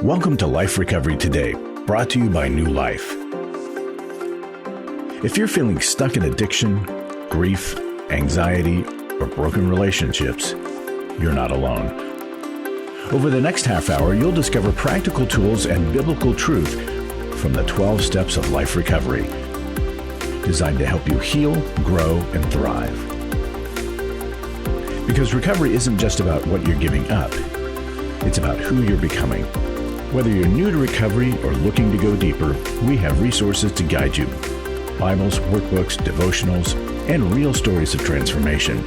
Welcome to Life Recovery Today, brought to you by New Life. If you're feeling stuck in addiction, grief, anxiety, or broken relationships, you're not alone. Over the next half hour, you'll discover practical tools and biblical truth from the 12 steps of life recovery, designed to help you heal, grow, and thrive. Because recovery isn't just about what you're giving up, it's about who you're becoming. Whether you're new to recovery or looking to go deeper, we have resources to guide you. Bibles, workbooks, devotionals, and real stories of transformation.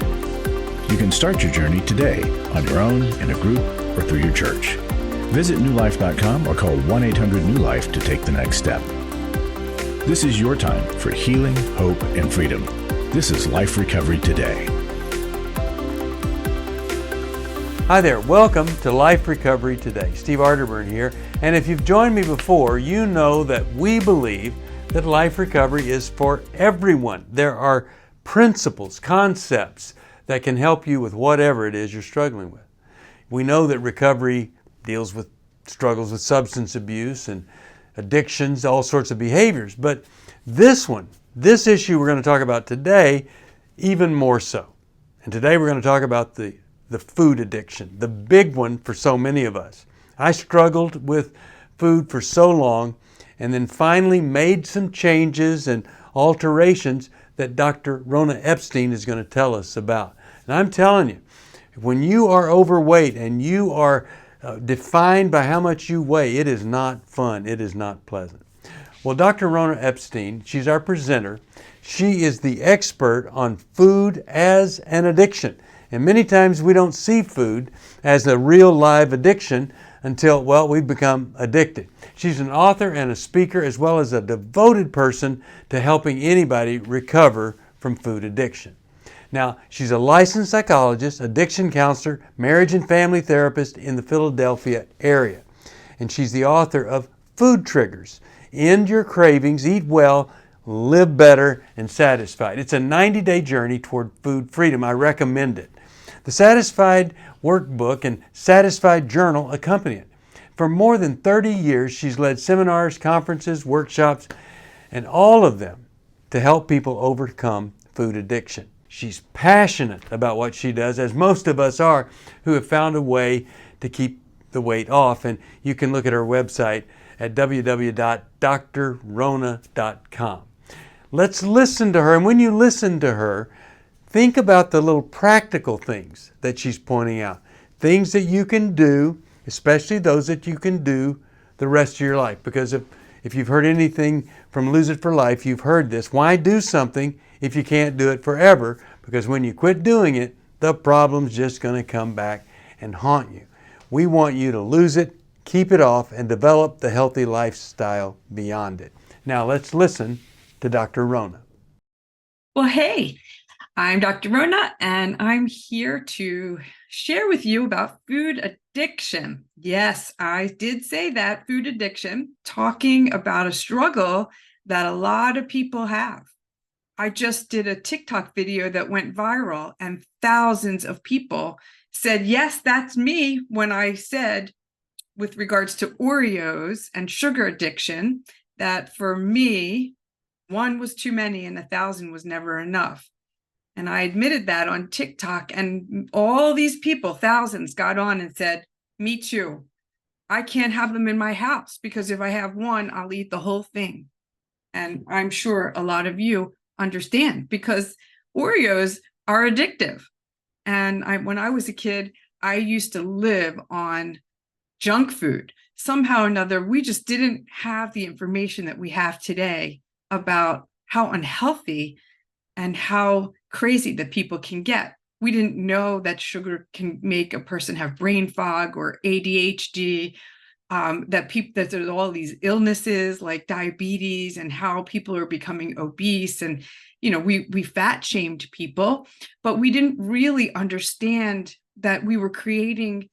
You can start your journey today on your own, in a group, or through your church. Visit newlife.com or call 1-800-NEW-LIFE to take the next step. This is your time for healing, hope, and freedom. This is Life Recovery Today. Hi there, welcome to Life Recovery Today. Steve Arterburn here, and if you've joined me before, you know that we believe that life recovery is for everyone. There are principles, concepts that can help you with whatever it is you're struggling with. We know that recovery deals with struggles with substance abuse and addictions, all sorts of behaviors, but this issue we're going to talk about today, even more so. And today we're going to talk about the food addiction, the big one for so many of us. I struggled with food for so long and then finally made some changes and alterations that Dr. Rona Epstein is going to tell us about. And I'm telling you, when you are overweight and you are defined by how much you weigh, it is not fun. It is not pleasant. Well, Dr. Rona Epstein, she's our presenter. She is the expert on food as an addiction. And many times we don't see food as a real live addiction until, we've become addicted. She's an author and a speaker as well as a devoted person to helping anybody recover from food addiction. Now, she's a licensed psychologist, addiction counselor, marriage and family therapist in the Philadelphia area. And she's the author of Food Triggers: End Your Cravings, Eat Well, Live Better, and Satisfied. It's a 90-day journey toward food freedom. I recommend it. The Satisfied Workbook and Satisfied Journal accompany it. For more than 30 years, she's led seminars, conferences, workshops, and all of them to help people overcome food addiction. She's passionate about what she does, as most of us are, who have found a way to keep the weight off. And you can look at her website at www.drrona.com. Let's listen to her. And when you listen to her, think about the little practical things that she's pointing out. Things that you can do, especially those that you can do the rest of your life. Because if you've heard anything from Lose It for Life, you've heard this. Why do something if you can't do it forever? Because when you quit doing it, the problem's just going to come back and haunt you. We want you to lose it, keep it off, and develop the healthy lifestyle beyond it. Now let's listen to Dr. Rona. Well, hey, I'm Dr. Rona, and I'm here to share with you about food addiction. Yes, I did say that, food addiction, talking about a struggle that a lot of people have. I just did a TikTok video that went viral, and thousands of people said, yes, that's me, when I said, with regards to Oreos and sugar addiction, that for me, one was too many and 1,000 was never enough. And I admitted that on TikTok, and all these people, thousands, got on and said, me too. I can't have them in my house because if I have one, I'll eat the whole thing. And I'm sure a lot of you understand because Oreos are addictive. And when I was a kid, I used to live on junk food. Somehow or another, we just didn't have the information that we have today about how unhealthy and how crazy that people can get. We didn't know that sugar can make a person have brain fog or ADHD, that there's all these illnesses like diabetes and how people are becoming obese. And, we fat shamed people, but we didn't really understand that we were creating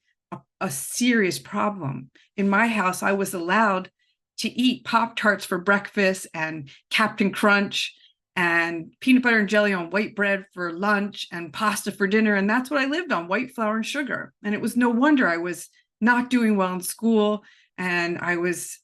a serious problem. In my house, I was allowed to eat Pop-Tarts for breakfast and Captain Crunch and peanut butter and jelly on white bread for lunch and pasta for dinner. And that's what I lived on, white flour and sugar. And it was no wonder I was not doing well in school and I was,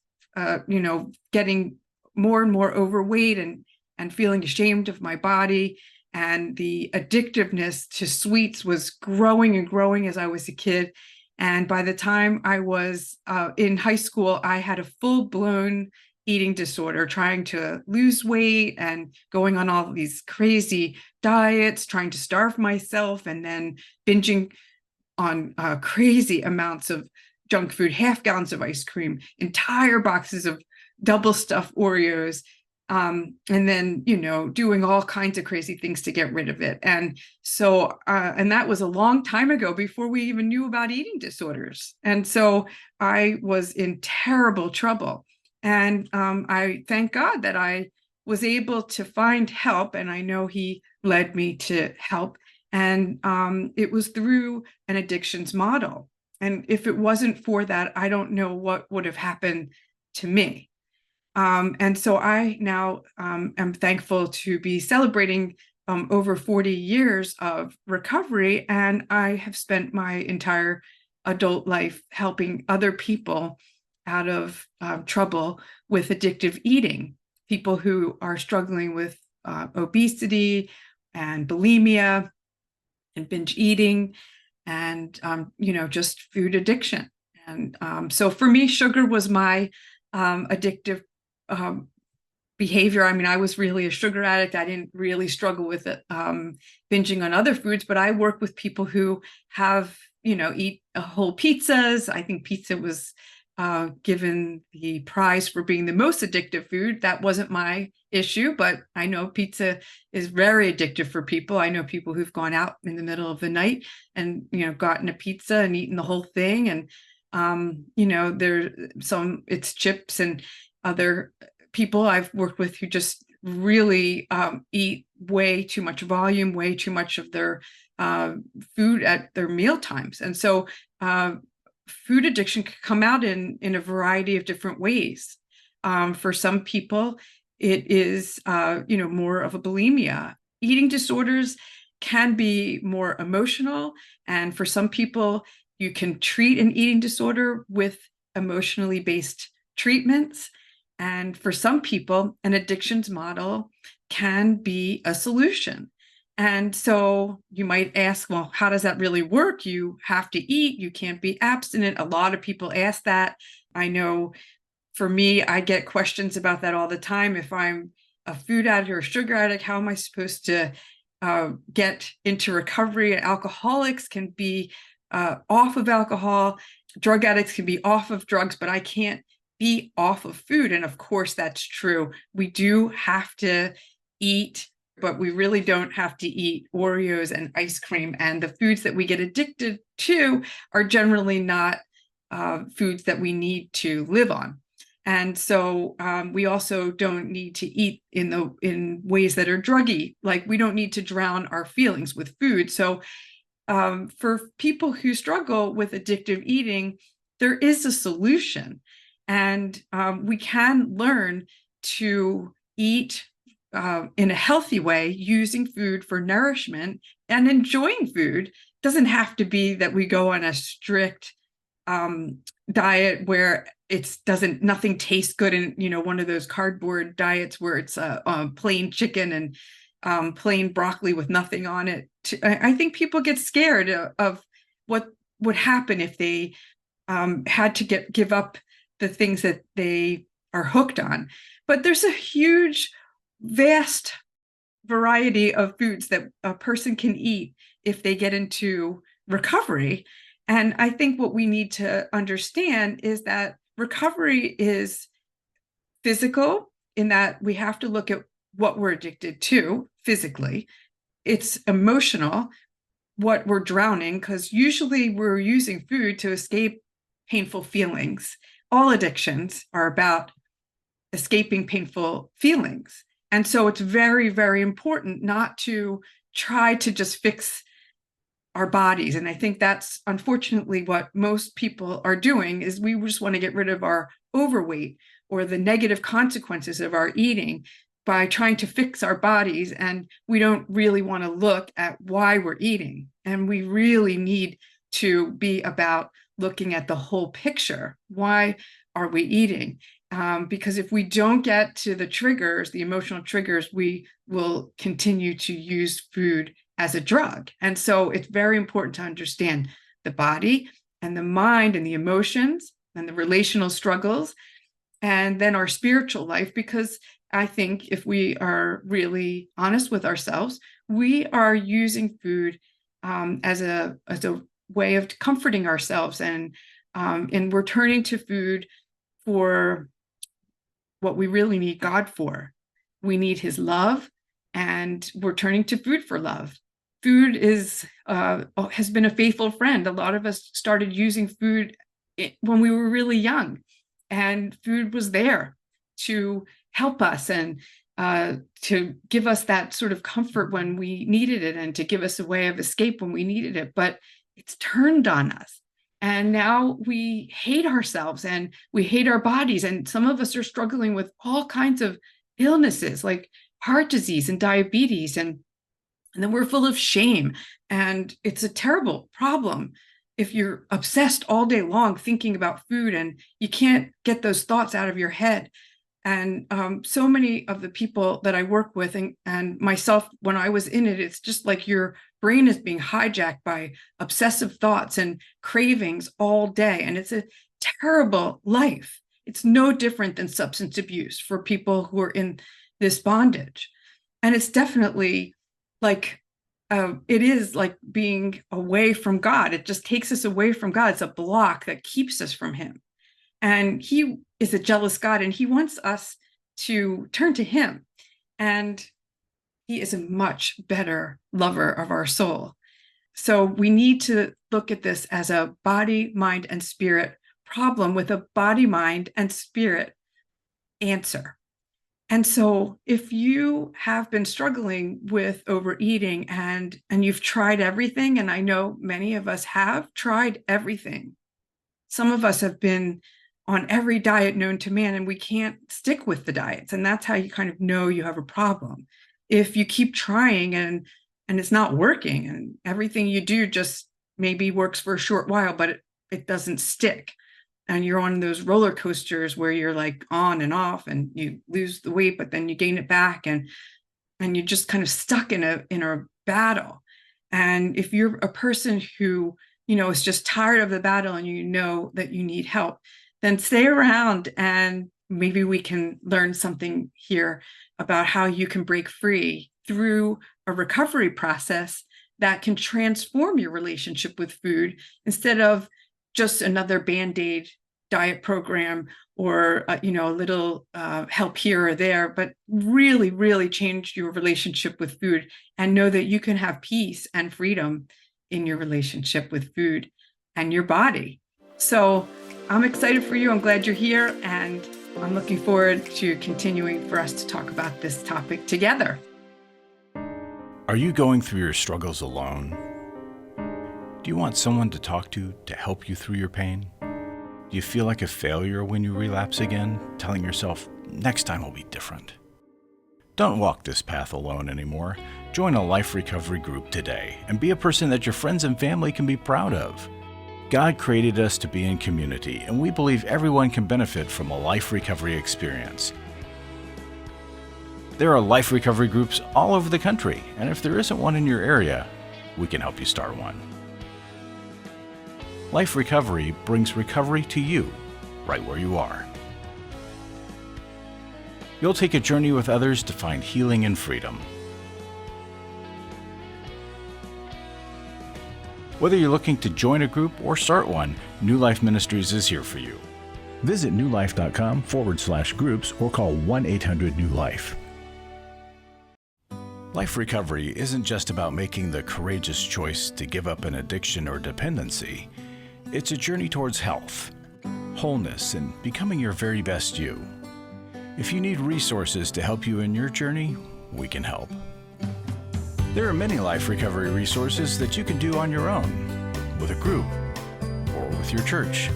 getting more and more overweight and feeling ashamed of my body. And the addictiveness to sweets was growing and growing as I was a kid. And by the time I was in high school, I had a full-blown eating disorder, trying to lose weight and going on all these crazy diets, trying to starve myself, and then binging on crazy amounts of junk food, half gallons of ice cream, entire boxes of double stuffed Oreos, and then, doing all kinds of crazy things to get rid of it. And so, and that was a long time ago, before we even knew about eating disorders. And so I was in terrible trouble. And I thank God that I was able to find help, and I know He led me to help. And it was through an addictions model. And if it wasn't for that, I don't know what would have happened to me. And so I now am thankful to be celebrating over 40 years of recovery. And I have spent my entire adult life helping other people out of trouble with addictive eating, people who are struggling with obesity and bulimia and binge eating and, just food addiction. And so for me, sugar was my addictive behavior. I mean, I was really a sugar addict. I didn't really struggle with it, binging on other foods, but I work with people who have, eat whole pizzas. I think pizza was given the prize for being the most addictive food. That wasn't my issue, but I know pizza is very addictive for people. I know people who've gone out in the middle of the night and, gotten a pizza and eaten the whole thing. And, it's chips, and other people I've worked with who just really eat way too much volume, way too much of their food at their meal times. And so food addiction can come out in a variety of different ways. For some people, it is, more of a bulimia. Eating disorders can be more emotional. And for some people, you can treat an eating disorder with emotionally based treatments. And for some people, an addictions model can be a solution. And so you might ask, well, how does that really work? You have to eat, you can't be abstinent. A lot of people ask that. I know for me, I get questions about that all the time. If I'm a food addict or a sugar addict, how am I supposed to get into recovery? Alcoholics can be off of alcohol. Drug addicts can be off of drugs, but I can't be off of food. And of course, that's true. We do have to eat, but we really don't have to eat Oreos and ice cream. And the foods that we get addicted to are generally not foods that we need to live on. And so we also don't need to eat in ways that are druggy. Like, we don't need to drown our feelings with food. So for people who struggle with addictive eating, there is a solution. And we can learn to eat in a healthy way, using food for nourishment and enjoying food. It doesn't have to be that we go on a strict diet where nothing tastes good, and one of those cardboard diets where it's plain chicken and plain broccoli with nothing on it. I think people get scared of what would happen if they had to give up the things that they are hooked on. But there's a huge, vast variety of foods that a person can eat if they get into recovery. And I think what we need to understand is that recovery is physical, in that we have to look at what we're addicted to physically. It's emotional, what we're drowning, because usually we're using food to escape painful feelings. All addictions are about escaping painful feelings. And so it's very, very important not to try to just fix our bodies. And I think that's unfortunately what most people are doing, is we just want to get rid of our overweight or the negative consequences of our eating by trying to fix our bodies. And we don't really want to look at why we're eating. And we really need to be about looking at the whole picture. Why are we eating? Because if we don't get to the triggers, the emotional triggers, we will continue to use food as a drug. And so it's very important to understand the body and the mind and the emotions and the relational struggles, and then our spiritual life, because I think if we are really honest with ourselves, we are using food as a way of comforting ourselves, and we're turning to food for what we really need God for. We need His love, and we're turning to food for love. Food has been a faithful friend. A lot of us started using food when we were really young, and food was there to help us and to give us that sort of comfort when we needed it, and to give us a way of escape when we needed it. But it's turned on us, and now we hate ourselves and we hate our bodies. And some of us are struggling with all kinds of illnesses like heart disease and diabetes, and then we're full of shame. And it's a terrible problem if you're obsessed all day long thinking about food and you can't get those thoughts out of your head. And so many of the people that I work with, and myself, when I was in it, it's just like your brain is being hijacked by obsessive thoughts and cravings all day. And it's a terrible life. It's no different than substance abuse for people who are in this bondage. And it's definitely like, it is like being away from God. It just takes us away from God. It's a block that keeps us from Him. And He is a jealous God, and He wants us to turn to Him. And He is a much better lover of our soul. So we need to look at this as a body, mind, and spirit problem with a body, mind, and spirit answer. And so if you have been struggling with overeating and you've tried everything, and I know many of us have tried everything. Some of us have been on every diet known to man, and we can't stick with the diets. And that's how you kind of know you have a problem. If you keep trying and it's not working, and everything you do just maybe works for a short while, but it doesn't stick. And you're on those roller coasters where you're like on and off, and you lose the weight, but then you gain it back, and you're just kind of stuck in a battle. And if you're a person who, is just tired of the battle, and you know that you need help, then stay around, and maybe we can learn something here about how you can break free through a recovery process that can transform your relationship with food, instead of just another Band-Aid diet program or a little help here or there, but really, really change your relationship with food, and know that you can have peace and freedom in your relationship with food and your body. So I'm excited for you. I'm glad you're here, and I'm looking forward to continuing for us to talk about this topic together. Are you going through your struggles alone? Do you want someone to talk to help you through your pain? Do you feel like a failure when you relapse again, telling yourself, next time will be different? Don't walk this path alone anymore. Join a life recovery group today and be a person that your friends and family can be proud of. God created us to be in community, and we believe everyone can benefit from a life recovery experience. There are life recovery groups all over the country, and if there isn't one in your area, we can help you start one. Life Recovery brings recovery to you, right where you are. You'll take a journey with others to find healing and freedom. Whether you're looking to join a group or start one, New Life Ministries is here for you. Visit newlife.com/groups or call 1-800-NEW-LIFE. Life recovery isn't just about making the courageous choice to give up an addiction or dependency. It's a journey towards health, wholeness, and becoming your very best you. If you need resources to help you in your journey, we can help. There are many life recovery resources that you can do on your own, with a group, or with your church.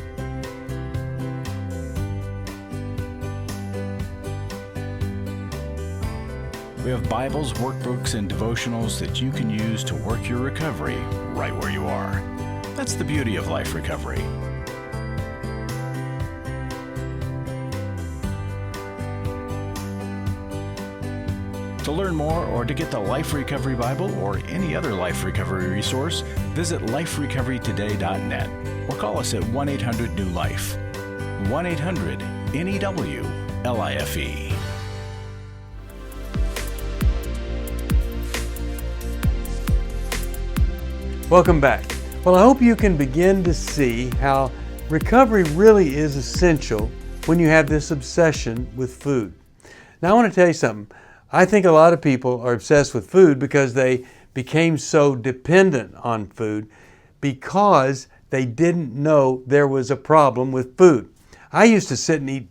We have Bibles, workbooks, and devotionals that you can use to work your recovery right where you are. That's the beauty of life recovery. To learn more or to get the Life Recovery Bible or any other life recovery resource, visit liferecoverytoday.net or call us at 1-800-NEW-LIFE. 1-800-NEW-LIFE. Welcome back. Well, I hope you can begin to see how recovery really is essential when you have this obsession with food. Now, I want to tell you something. I think a lot of people are obsessed with food because they became so dependent on food because they didn't know there was a problem with food. I used to sit and eat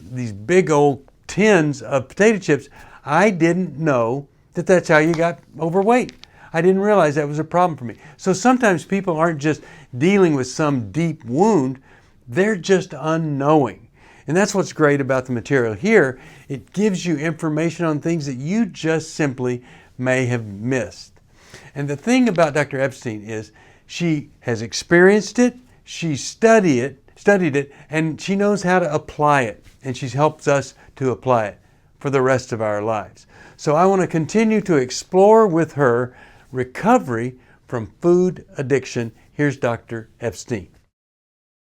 these big old tins of potato chips. I didn't know that that's how you got overweight. I didn't realize that was a problem for me. So sometimes people aren't just dealing with some deep wound, they're just unknowing. And that's what's great about the material here. It gives you information on things that you just simply may have missed. And the thing about Dr. Epstein is she has experienced it, she studied it, and she knows how to apply it. And she helps us to apply it for the rest of our lives. So I want to continue to explore with her recovery from food addiction. Here's Dr. Epstein.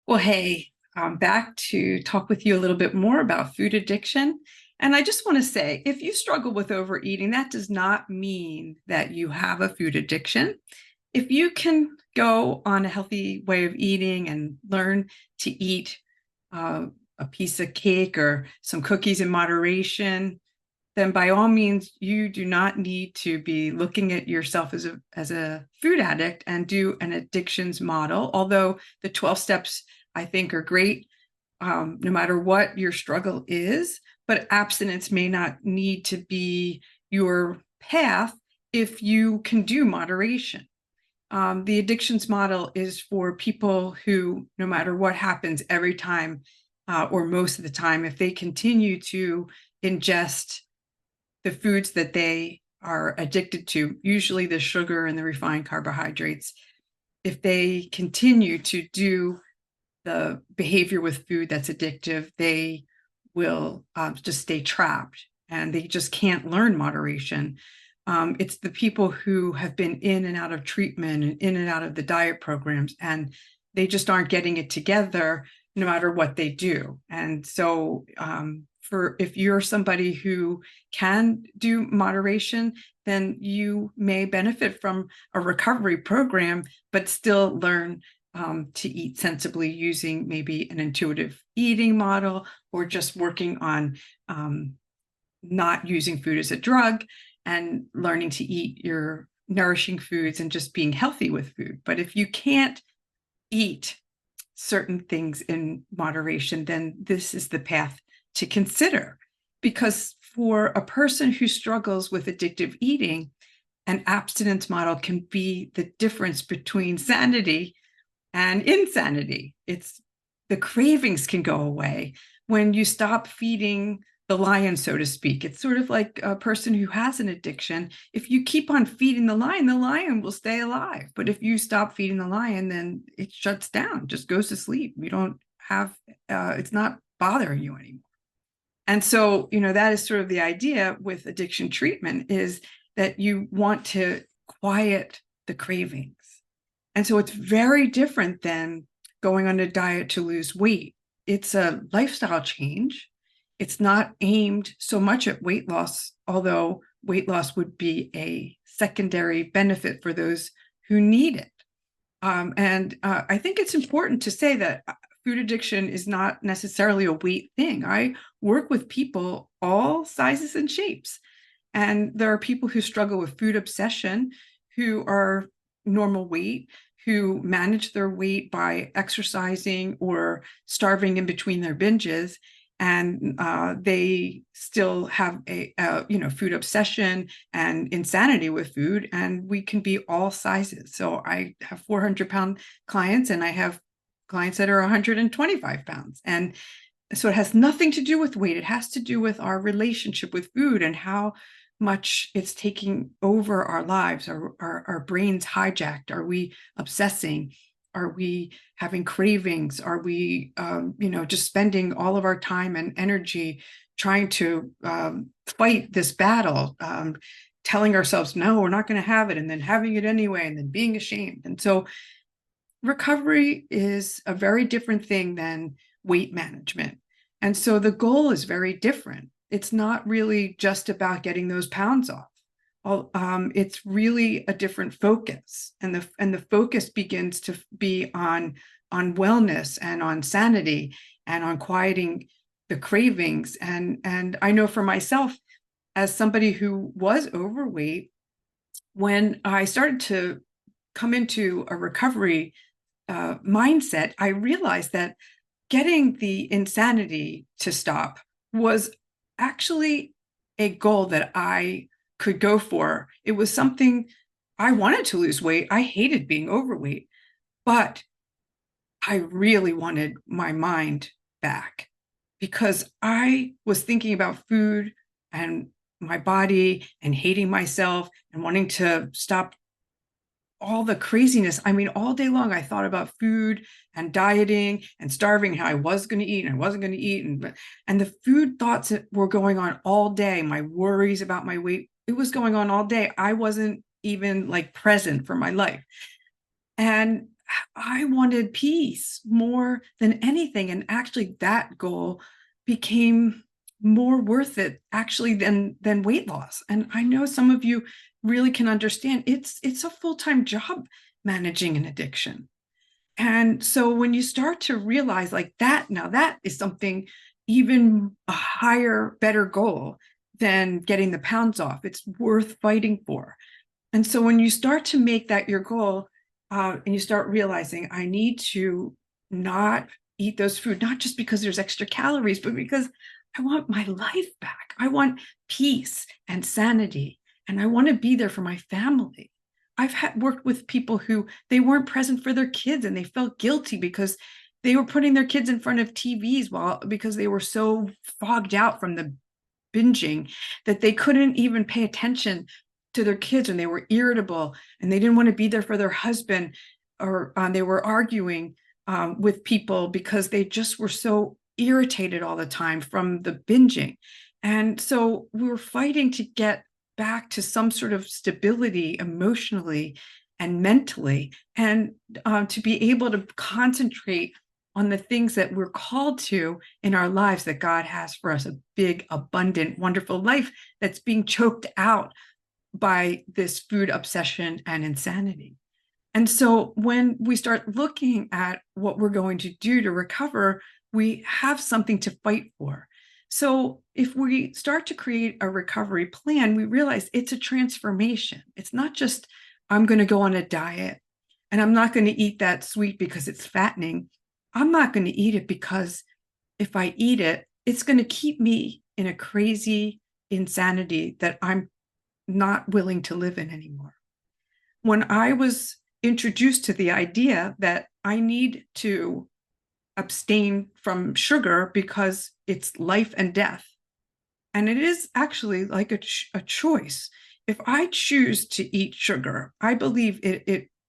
Well, hey, I'm back to talk with you a little bit more about food addiction. And I just want to say, if you struggle with overeating, that does not mean that you have a food addiction. If you can go on a healthy way of eating and learn to eat a piece of cake or some cookies in moderation, then by all means, you do not need to be looking at yourself as a food addict and do an addictions model. Although the 12 steps I think are great, no matter what your struggle is, but abstinence may not need to be your path if you can do moderation. The addictions model is for people who, no matter what happens every time, or most of the time, if they continue to ingest the foods that they are addicted to, usually the sugar and the refined carbohydrates, if they continue to do the behavior with food that's addictive, they will just stay trapped and they just can't learn moderation. It's the people who have been in and out of treatment and in and out of the diet programs, and they just aren't getting it together no matter what they do. And so if you're somebody who can do moderation, then you may benefit from a recovery program, but still learn to eat sensibly using maybe an intuitive eating model, or just working on not using food as a drug and learning to eat your nourishing foods and just being healthy with food. But if you can't eat certain things in moderation, then this is the path to consider. Because for a person who struggles with addictive eating, an abstinence model can be the difference between sanity and insanity. It's the cravings can go away when you stop feeding the lion, so to speak. It's sort of like a person who has an addiction. If you keep on feeding the lion will stay alive. But if you stop feeding the lion, then it shuts down, just goes to sleep. You don't have, it's not bothering you anymore. And so, that is sort of the idea with addiction treatment, is that you want to quiet the cravings. And so it's very different than going on a diet to lose weight. It's a lifestyle change. It's not aimed so much at weight loss, although weight loss would be a secondary benefit for those who need it. I think it's important to say that food addiction is not necessarily a weight thing. I work with people all sizes and shapes. And there are people who struggle with food obsession, who are normal weight, who manage their weight by exercising or starving in between their binges. And they still have a food obsession and insanity with food, and we can be all sizes. So I have 400-pound clients, and I have clients that are 125 pounds. And so it has nothing to do with weight. It has to do with our relationship with food and how much it's taking over our lives. Our brains hijacked. Are we obsessing? Are we having cravings? Are we, just spending all of our time and energy trying to fight this battle, telling ourselves, no, we're not going to have it, and then having it anyway, and then being ashamed. And so recovery is a very different thing than weight management. And so the goal is very different. It's not really just about getting those pounds off. It's really a different focus, and the focus begins to be on wellness and on sanity and on quieting the cravings. And I know for myself, as somebody who was overweight, when I started to come into a recovery mindset, I realized that getting the insanity to stop was actually a goal that I could go for. It was something I wanted to lose weight. I hated being overweight, but I really wanted my mind back because I was thinking about food and my body and hating myself and wanting to stop all the craziness. I mean, all day long, I thought about food and dieting and starving, how I was going to eat and I wasn't going to eat. And the food thoughts that were going on all day, my worries about my weight, it was going on all day. I wasn't even like present for my life. And I wanted peace more than anything. And actually that goal became more worth it actually than weight loss. And I know some of you really can understand it's a full-time job managing an addiction. And so when you start to realize like that, now that is something even a higher, better goal than getting the pounds off. It's worth fighting for. And so when you start to make that your goal, and you start realizing I need to not eat those food, not just because there's extra calories, but because I want my life back. I want peace and sanity, and I want to be there for my family. I've worked with people who they weren't present for their kids and they felt guilty because they were putting their kids in front of TVs because they were so fogged out from the binging that they couldn't even pay attention to their kids, and they were irritable and they didn't want to be there for their husband, or they were arguing with people because they just were so irritated all the time from the binging. And so we were fighting to get back to some sort of stability emotionally and mentally, and to be able to concentrate on the things that we're called to in our lives, that God has for us, a big, abundant, wonderful life that's being choked out by this food obsession and insanity. And so when we start looking at what we're going to do to recover, we have something to fight for. So if we start to create a recovery plan, we realize it's a transformation. It's not just, I'm going to go on a diet and I'm not going to eat that sweet because it's fattening. I'm not going to eat it because if I eat it, it's going to keep me in a crazy insanity that I'm not willing to live in anymore. When I was introduced to the idea that I need to abstain from sugar because it's life and death, and it is actually like a choice. If I choose to eat sugar, I believe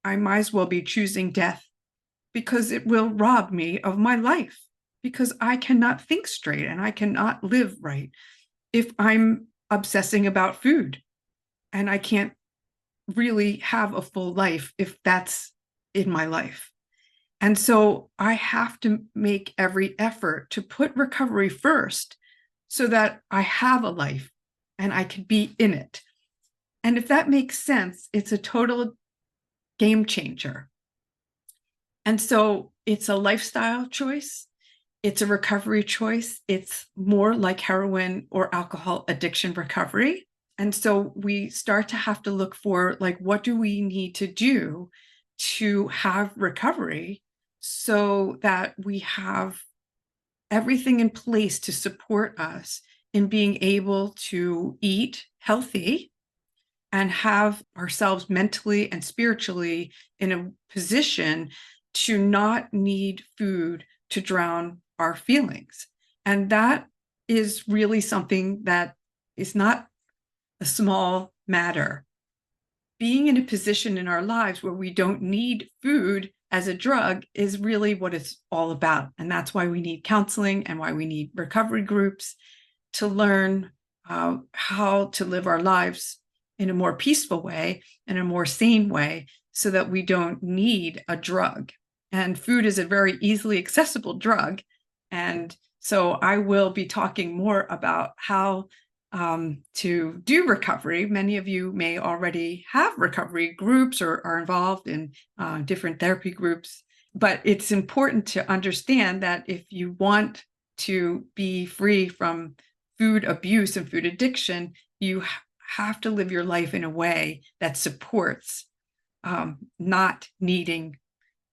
I might as well be choosing death, because it will rob me of my life, because I cannot think straight and I cannot live right if I'm obsessing about food. And I can't really have a full life if that's in my life. And so I have to make every effort to put recovery first so that I have a life and I can be in it. And if that makes sense, it's a total game changer. And so it's a lifestyle choice. It's a recovery choice. It's more like heroin or alcohol addiction recovery. And so we start to have to look for, like, what do we need to do to have recovery so that we have everything in place to support us in being able to eat healthy and have ourselves mentally and spiritually in a position to not need food to drown our feelings. And that is really something that is not a small matter. Being in a position in our lives where we don't need food as a drug is really what it's all about. And that's why we need counseling and why we need recovery groups to learn how to live our lives in a more peaceful way, in a more sane way, so that we don't need a drug. And food is a very easily accessible drug. And so I will be talking more about how to do recovery. Many of you may already have recovery groups or are involved in different therapy groups. But it's important to understand that if you want to be free from food abuse and food addiction, you have to live your life in a way that supports not needing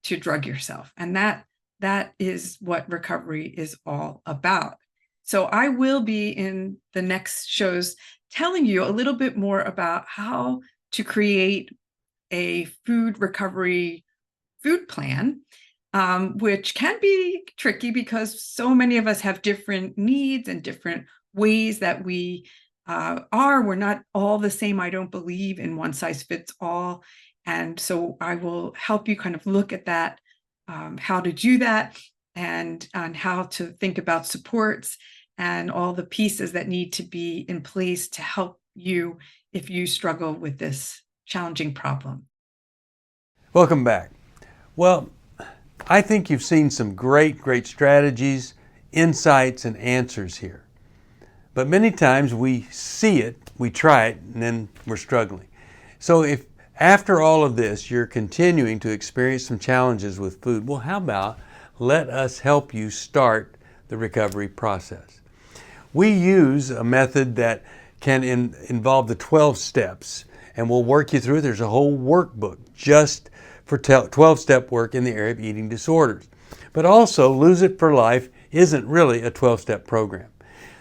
to drug yourself. And that is what recovery is all about. So I will be in the next shows telling you a little bit more about how to create a food recovery food plan, which can be tricky because so many of us have different needs and different ways that we we're not all the same. I don't believe in one size fits all. And so I will help you kind of look at that, how to do that, and how to think about supports and all the pieces that need to be in place to help you if you struggle with this challenging problem. Welcome back. Well, I think you've seen some great strategies, insights, and answers here. But many times we see it, we try it, and then we're struggling. So if after all of this you're continuing to experience some challenges with food, well, how about let us help you start the recovery process. We use a method that can involve the 12 steps, and we'll work you through it. There's a whole workbook just for 12-step work in the area of eating disorders. But also, Lose It for Life isn't really a 12-step program.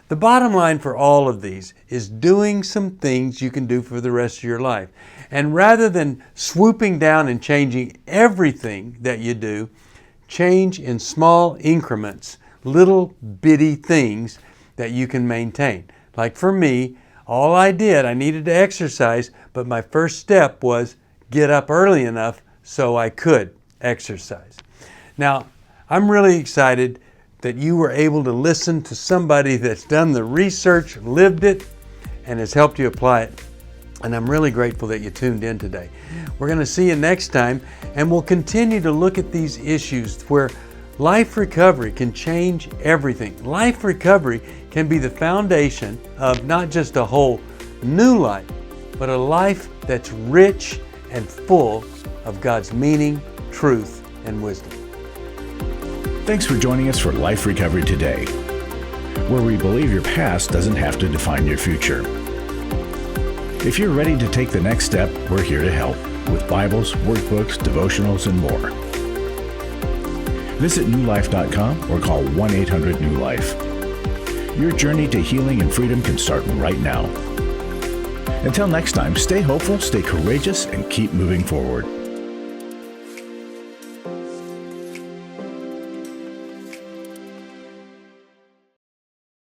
The bottom line for all of these is doing some things you can do for the rest of your life. And rather than swooping down and changing everything that you do, change in small increments, little bitty things that you can maintain. Like for me, all I needed to exercise, but my first step was get up early enough so I could exercise. Now, I'm really excited that you were able to listen to somebody that's done the research, lived it, and has helped you apply it. And I'm really grateful that you tuned in today. We're going to see you next time, and we'll continue to look at these issues where life recovery can change everything. Life recovery can be the foundation of not just a whole new life, but a life that's rich and full of God's meaning, truth, and wisdom. Thanks for joining us for Life Recovery Today, where we believe your past doesn't have to define your future. If you're ready to take the next step, we're here to help with Bibles, workbooks, devotionals, and more. Visit newlife.com or call 1-800-NEW-LIFE. Your journey to healing and freedom can start right now. Until next time, stay hopeful, stay courageous, and keep moving forward.